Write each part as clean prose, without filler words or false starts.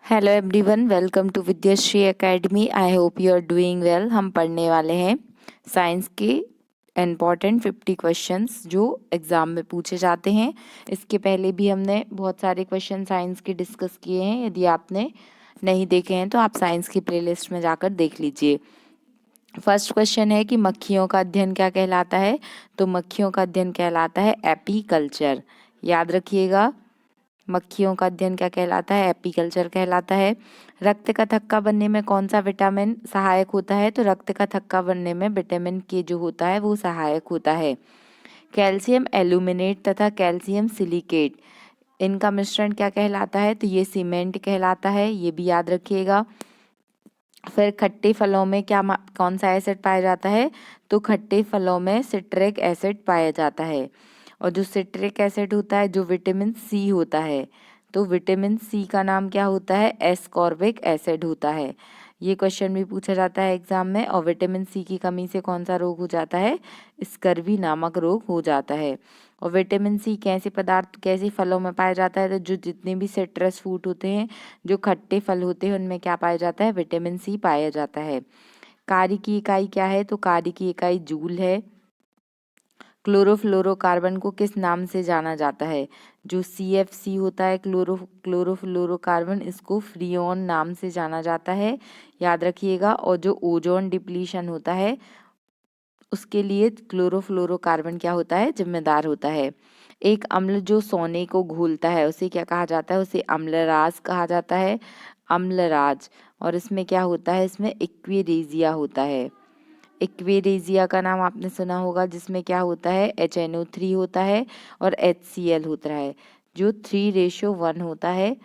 Hello everyone, welcome to Vidyashree academy. I hope you are doing well. हम पढ़ने वाले हैं साइंस के इम्पॉर्टेंट 50 क्वेश्चंस जो एग्ज़ाम में पूछे जाते हैं। इसके पहले भी हमने बहुत सारे क्वेश्चन साइंस के डिस्कस किए हैं। यदि आपने नहीं देखे हैं तो आप साइंस की प्लेलिस्ट में जाकर देख लीजिए। फर्स्ट क्वेश्चन है कि मक्खियों का अध्ययन क्या कहलाता है। तो मक्खियों का अध्ययन कहलाता है एपीकल्चर। याद रखिएगा, मक्खियों का अध्ययन क्या कहलाता है, एपीकल्चर कहलाता है। रक्त का थक्का बनने में कौन सा विटामिन सहायक होता है। तो रक्त का थक्का बनने में विटामिन के जो होता है वो सहायक होता है। कैल्शियम एल्यूमिनेट तथा कैल्शियम सिलिकेट, इनका मिश्रण क्या कहलाता है। तो ये सीमेंट कहलाता है, ये भी याद रखिएगा। फिर खट्टे फलों में कौन सा एसिड पाया जाता है। तो खट्टे फलों में सिट्रिक एसिड पाया जाता है। और जो सिट्रिक एसिड होता है, जो विटामिन सी होता है, तो विटामिन सी का नाम क्या होता है, एस्कॉर्बिक एसिड होता है। ये क्वेश्चन भी पूछा जाता है एग्जाम में। और विटामिन सी की कमी से कौन सा रोग हो जाता है, स्कर्वी नामक रोग हो जाता है। और विटामिन सी कैसे फलों में पाया जाता है। तो जो जितने भी सिट्रस फ्रूट होते हैं, जो खट्टे फल होते हैं, उनमें क्या पाया जाता है, विटामिन सी पाया जाता है। कार्य की इकाई क्या है। तो कार्य की इकाई जूल है। क्लोरोफ्लोरोकार्बन को किस नाम से जाना जाता है। जो CFC होता है, क्लोरोफ्लोरोकार्बन, इसको फ्रियोन नाम से जाना जाता है, याद रखिएगा। और जो ओजोन डिप्लीशन होता है उसके लिए क्लोरोफ्लोरोकार्बन क्या होता है, जिम्मेदार होता है। एक अम्ल जो सोने को घोलता है उसे क्या कहा जाता है, उसे अम्लराज कहा जाता है, अम्लराज। और इसमें क्या होता है, इसमें एक्वेरेजिया होता है। एक्वेरेजिया का नाम आपने सुना होगा, जिसमें क्या होता है, HNO3 होता है और HCl होता है। जो 3:1 होता है,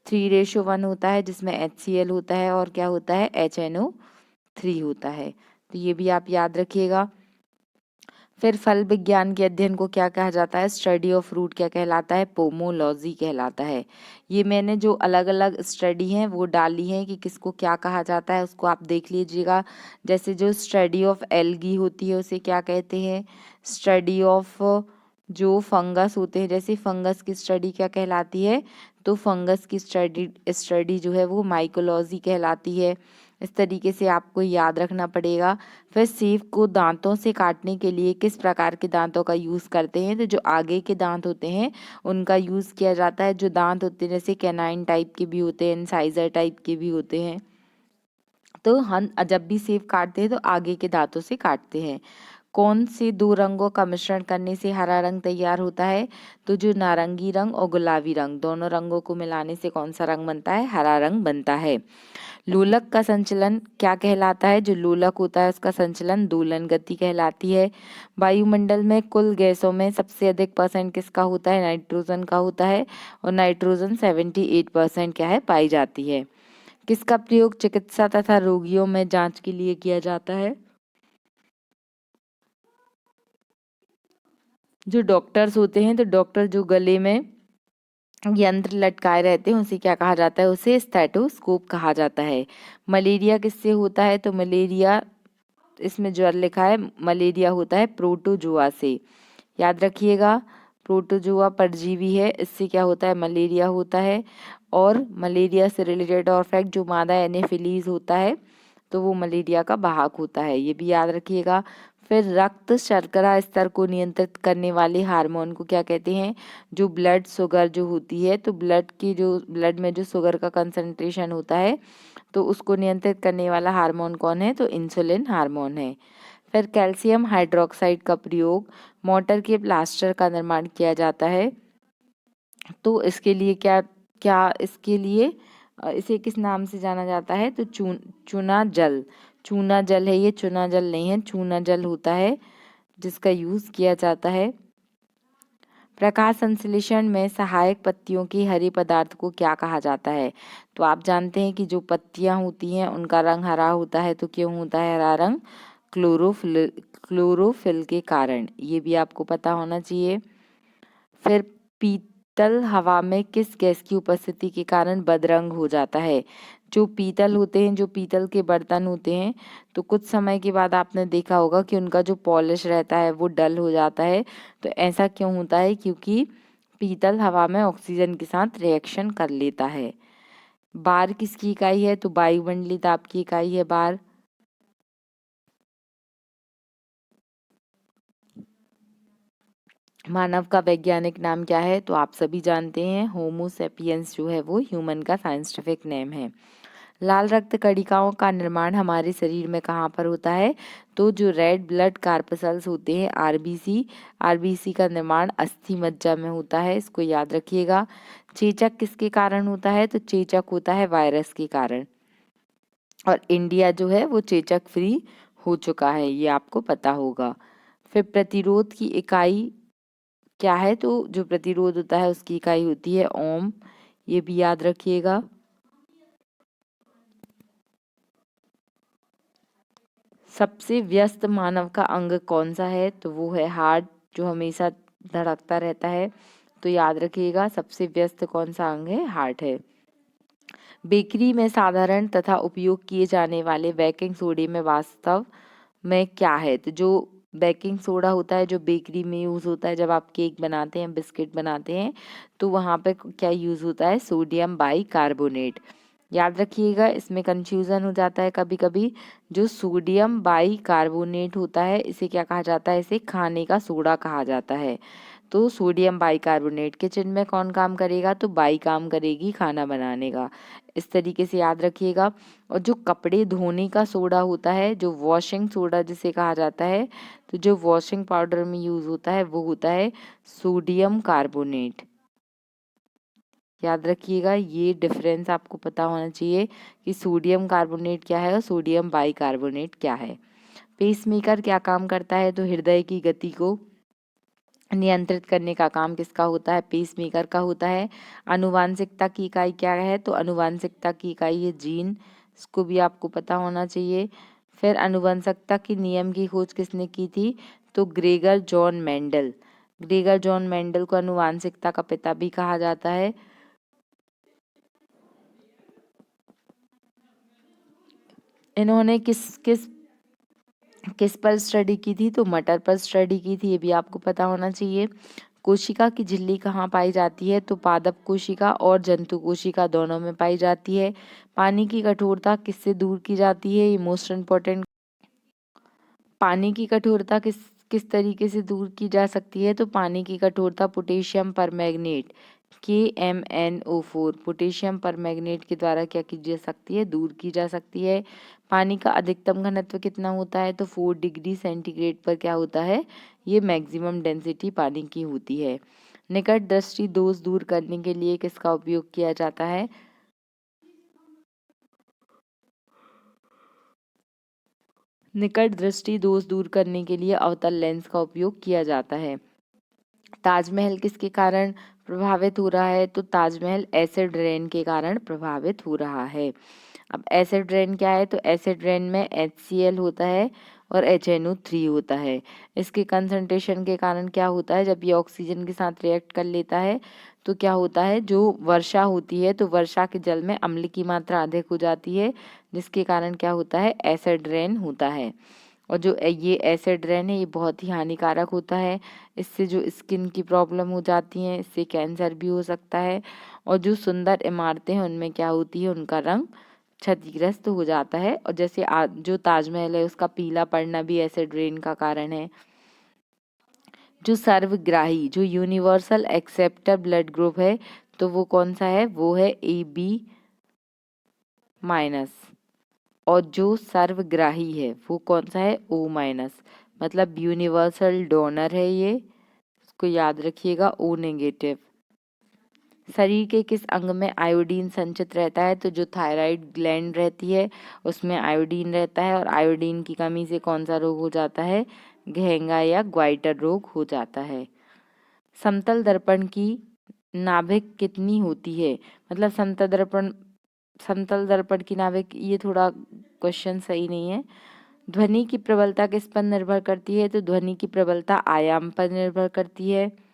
3:1 होता है, जिसमें HCl होता है और क्या होता है, HNO3 होता है। तो ये भी आप याद रखिएगा। फिर फल विज्ञान के अध्ययन को क्या कहा जाता है, स्टडी ऑफ फ्रूट क्या कहलाता है, पोमोलॉजी कहलाता है। ये मैंने जो अलग अलग स्टडी हैं वो डाली हैं कि किसको क्या कहा जाता है, उसको आप देख लीजिएगा। जैसे जो स्टडी ऑफ एल्गी होती है उसे क्या कहते हैं, स्टडी ऑफ जो फंगस होते हैं, जैसे फंगस की स्टडी क्या कहलाती है, तो फंगस की स्टडी जो है वो माइकोलॉजी कहलाती है। इस तरीके से आपको याद रखना पड़ेगा। फिर सेब को दांतों से काटने के लिए किस प्रकार के दांतों का यूज़ करते हैं। तो जो आगे के दांत होते हैं उनका यूज़ किया जाता है। जो दांत होते हैं जैसे कैनाइन टाइप के भी होते हैं, इंसाइजर टाइप के भी होते हैं। तो हम जब भी सेब काटते हैं तो आगे के दांतों से काटते हैं। कौन से दो रंगों का मिश्रण करने से हरा रंग तैयार होता है। तो जो नारंगी रंग और गुलाबी रंग, दोनों रंगों को मिलाने से कौन सा रंग बनता है, हरा रंग बनता है। लोलक का संचलन क्या कहलाता है। जो लोलक होता है उसका संचलन दोलन गति कहलाती है। वायुमंडल में कुल गैसों में सबसे अधिक परसेंट किसका होता है, नाइट्रोजन का होता है। और नाइट्रोजन 78% क्या है, पाई जाती है। किसका प्रयोग चिकित्सा तथा रोगियों में जांच के लिए किया जाता है। जो डॉक्टर्स होते हैं, तो डॉक्टर जो गले में यंत्र लटकाए रहते हैं उसे क्या कहा जाता है, उसे स्टेथोस्कोप कहा जाता है। मलेरिया किससे होता है। तो मलेरिया, इसमें ज्वर लिखा है, मलेरिया होता है प्रोटोजुआ से, याद रखिएगा। प्रोटोजुआ परजीवी है, इससे क्या होता है, मलेरिया होता है। और मलेरिया से रिलेटेड और फैक्ट, जो मादा एनोफिलीज होता है तो वो मलेरिया का वाहक होता है, ये भी याद रखिएगा। फिर रक्त शर्करा स्तर को नियंत्रित करने वाले हार्मोन को क्या कहते हैं। जो ब्लड शुगर जो होती है, तो ब्लड में जो शुगर का कंसंट्रेशन होता है तो उसको नियंत्रित करने वाला हार्मोन कौन है, तो इंसुलिन हार्मोन है। फिर कैल्शियम हाइड्रोक्साइड का प्रयोग मोटर के प्लास्टर का निर्माण किया जाता है। तो इसके लिए क्या क्या इसके लिए इसे किस नाम से जाना जाता है। तो चूना जल, चूना जल है ये, चूना जल नहीं है, चूना जल होता है जिसका यूज किया जाता है। प्रकाश संश्लेषण में सहायक पत्तियों के हरे पदार्थ को क्या कहा जाता है। तो आप जानते हैं कि जो पत्तियां होती हैं उनका रंग हरा होता है। तो क्यों होता है हरा रंग, क्लोरोफिल के कारण, ये भी आपको पता होना चाहिए। फिर पीतल हवा में किस गैस की उपस्थिति के कारण बदरंग हो जाता है। जो पीतल होते हैं, जो पीतल के बर्तन होते हैं, तो कुछ समय के बाद आपने देखा होगा कि उनका जो पॉलिश रहता है वो डल हो जाता है। तो ऐसा क्यों होता है, क्योंकि पीतल हवा में ऑक्सीजन के साथ रिएक्शन कर लेता है। बार किसकी इकाई है? तो वायुमंडलीय दाब की इकाई है बार। मानव का वैज्ञानिक नाम क्या है? तो आप सभी जानते हैं, होमो सेपियंस जो है वो ह्यूमन का साइंटिफिक नेम है। लाल रक्त कणिकाओं का निर्माण हमारे शरीर में कहाँ पर होता है? तो जो रेड ब्लड कार्पसल्स होते हैं, आरबीसी, आरबीसी का निर्माण अस्थि मज्जा में होता है, इसको याद रखिएगा। चेचक किसके कारण होता है? तो चेचक होता है वायरस के कारण। और इंडिया जो है वो चेचक फ्री हो चुका है, ये आपको पता होगा। फिर प्रतिरोध की इकाई क्या है? तो जो प्रतिरोध होता है उसकी इकाई होती है ओम, ये भी याद रखिएगा। सबसे व्यस्त मानव का अंग कौन सा है? तो वो है हार्ट, जो हमेशा धड़कता रहता है। तो याद रखिएगा, सबसे व्यस्त कौन सा अंग है? हार्ट है। बेकरी में साधारण तथा उपयोग किए जाने वाले बेकिंग सोडे में वास्तव में क्या है? तो जो बेकिंग सोडा होता है जो बेकरी में यूज़ होता है, जब आप केक बनाते हैं, बिस्किट बनाते हैं, तो वहाँ पे क्या यूज़ होता है? Sodium bicarbonate. याद रखिएगा, इसमें कंफ्यूजन हो जाता है कभी कभी। जो सोडियम बाइकार्बोनेट होता है इसे क्या कहा जाता है? इसे खाने का सोडा कहा जाता है। तो सोडियम बाइकार्बोनेट किचन में कौन काम करेगा? तो बाई काम करेगी खाना बनाने का। इस तरीके से याद रखिएगा। और जो कपड़े धोने का सोडा होता है, जो वॉशिंग सोडा जिसे कहा जाता है, तो जो वॉशिंग पाउडर में यूज होता है वो होता है सोडियम कार्बोनेट। याद रखिएगा, ये डिफरेंस आपको पता होना चाहिए कि सोडियम कार्बोनेट क्या है और सोडियम बाइकार्बोनेट क्या है। पेसमेकर क्या काम करता है? तो हृदय की गति को नियंत्रित करने का काम किसका होता है? पेसमेकर का होता है। आनुवांशिकता की इकाई क्या है? तो आनुवांशिकता की इकाई है जीन, इसको भी आपको पता होना चाहिए। फिर आनुवंशिकता के नियम की खोज किसने की थी? तो Gregor John Mendel. Gregor John Mendel को आनुवांशिकता का पिता भी कहा जाता है। इन्होंने किस किस किस पर स्टडी की थी? तो मटर पर स्टडी की थी, ये भी आपको पता होना चाहिए। कोशिका की झिल्ली कहाँ पाई जाती है? तो पादप कोशिका और जंतु कोशिका दोनों में पाई जाती है। पानी की कठोरता किससे दूर की जाती है? ये मोस्ट इम्पोर्टेंट। पानी की कठोरता किस किस तरीके से दूर की जा सकती है? तो पानी की कठोरता potassium permanganate, KMnO4, potassium permanganate के द्वारा क्या की जा सकती है? दूर की जा सकती है। पानी का अधिकतम घनत्व कितना होता है? तो 4 डिग्री सेंटीग्रेड पर क्या होता है? ये मैक्सिमम डेंसिटी पानी की होती है। निकट दृष्टि दोष दूर करने के लिए किसका उपयोग किया जाता है? निकट दृष्टि दोष दूर करने के लिए अवतल लेंस का उपयोग किया जाता है। ताजमहल किसके कारण प्रभावित हो रहा है? तो ताजमहल एसिड रेन के कारण प्रभावित हो रहा है। अब एसिड रेन क्या है? तो एसिड रेन में HCl होता है और HNO3 होता है। इसके कंसंट्रेशन के कारण क्या होता है? जब ये ऑक्सीजन के साथ रिएक्ट कर लेता है तो क्या होता है? जो वर्षा होती है तो वर्षा के जल में अम्ल की मात्रा अधिक हो जाती है, जिसके कारण क्या होता है? एसिड रेन होता है। और जो ये एसिड रेन है ये बहुत ही हानिकारक होता है। इससे जो स्किन की प्रॉब्लम हो जाती है, इससे कैंसर भी हो सकता है। और जो सुंदर इमारतें हैं उनमें क्या होती है? उनका रंग क्षतिग्रस्त हो जाता है। और जैसे जो ताजमहल है उसका पीला पड़ना भी एसिड रेन का कारण है। जो सर्वग्राही, जो यूनिवर्सल एक्सेप्टर ब्लड ग्रुप है, तो वो कौन सा है? वो है AB-। और जो सर्वग्राही है वो कौन सा है? O-। मतलब यूनिवर्सल डोनर है ये, इसको याद रखिएगा, O-। शरीर के किस अंग में आयोडीन संचित रहता है? तो जो थायराइड ग्लैंड रहती है उसमें आयोडीन रहता है। और आयोडीन की कमी से कौन सा रोग हो जाता है? घेंगा या ग्वाइटर रोग हो जाता है। समतल दर्पण की नाभिक कितनी होती है? मतलब समतल दर्पण की नाभिक, ये थोड़ा क्वेश्चन सही नहीं है। ध्वनि की प्रबलता किस पर निर्भर करती है? तो ध्वनि की प्रबलता आयाम पर निर्भर करती है।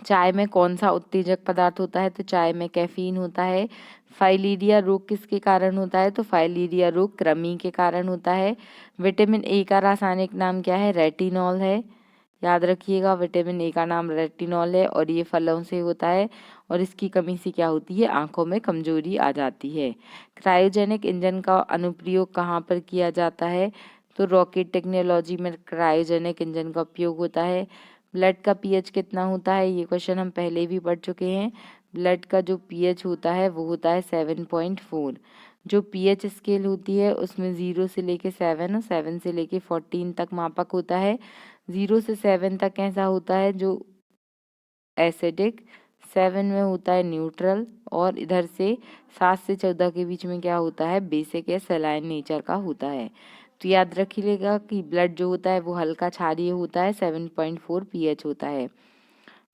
चाय में कौन सा उत्तेजक पदार्थ होता है? तो चाय में कैफीन होता है। फाइलीरिया रोग किसके कारण होता है? तो फाइलीरिया रोग कृमि के कारण होता है। विटामिन ए का रासायनिक नाम क्या है? रेटिनॉल है। याद रखिएगा। विटामिन ए का नाम रेटिनॉल है और ये फलों से होता है और इसकी कमी से क्या होती है, आंखों में कमजोरी आ जाती है। क्रायोजेनिक इंजन का अनुप्रयोग कहाँ पर किया जाता है, तो रॉकेट टेक्नोलॉजी में क्रायोजेनिक इंजन का उपयोग होता है। ब्लड का पीएच कितना होता है, ये क्वेश्चन हम पहले भी पढ़ चुके हैं। ब्लड का जो पीएच होता है वो होता है 7.4। जो पीएच स्केल होती है उसमें 0 से लेके 7 और 7 से लेके 14 तक मापक होता है। 0 से 7 तक कैसा होता है, जो एसिडिक, 7 में होता है न्यूट्रल और इधर से 7 से 14 के बीच में क्या होता है, बेसिक या सलाइन नेचर का होता है। तो याद रखिएगा कि ब्लड जो होता है वो हल्का क्षारीय होता है, 7.4 पीएच होता है।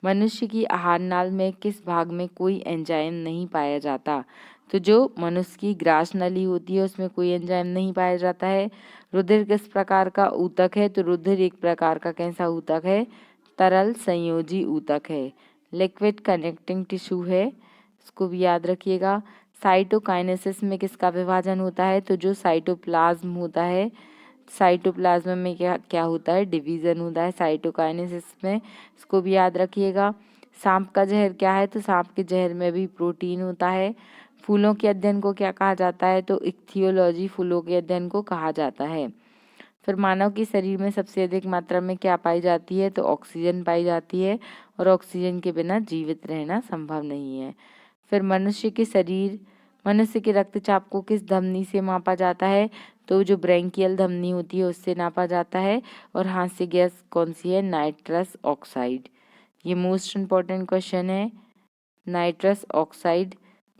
मनुष्य की आहार नाल में किस भाग में कोई एंजाइम नहीं पाया जाता, तो जो मनुष्य की ग्रास नली होती है उसमें कोई एंजाइम नहीं पाया जाता है। रुधिर किस प्रकार का ऊतक है, तो रुधिर एक प्रकार का कैसा ऊतक है, तरल संयोजी ऊतक है। लिक्विड कनेक्टिंग टिश्यू है, इसको भी याद रखिएगा। साइटोकाइनेसिस में किसका विभाजन होता है, तो जो साइटोप्लाज्म होता है, साइटोप्लाज्म में क्या क्या होता है, डिवीजन होता है साइटोकाइनेसिस में, इसको भी याद रखिएगा। सांप का जहर क्या है, तो सांप के जहर में भी प्रोटीन होता है। फूलों के अध्ययन को क्या कहा जाता है, तो इक्थियोलॉजी फूलों के अध्ययन को कहा जाता है। फिर मानव के शरीर में सबसे अधिक मात्रा में क्या पाई जाती है, तो ऑक्सीजन पाई जाती है और ऑक्सीजन के बिना जीवित रहना संभव नहीं है। फिर मनुष्य के रक्तचाप को किस धमनी से मापा जाता है, तो जो ब्रैंकियल धमनी होती है उससे नापा जाता है। और हास्य गैस कौन सी है, नाइट्रस ऑक्साइड। ये मोस्ट इम्पॉर्टेंट क्वेश्चन है, नाइट्रस ऑक्साइड।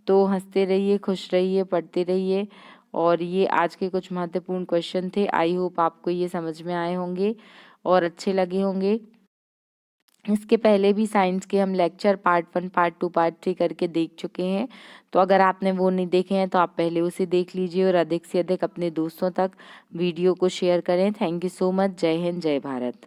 तो हंसते रहिए, खुश रहिए, पढ़ते रहिए। और ये आज के कुछ महत्वपूर्ण क्वेश्चन थे। आई होप आपको ये समझ में आए होंगे और अच्छे लगे होंगे। इसके पहले भी साइंस के हम लेक्चर पार्ट 1, पार्ट 2, पार्ट 3 करके देख चुके हैं। तो अगर आपने वो नहीं देखे हैं तो आप पहले उसे देख लीजिए और अधिक से अधिक अपने दोस्तों तक वीडियो को शेयर करें। Thank you so much. जय हिंद, जय भारत।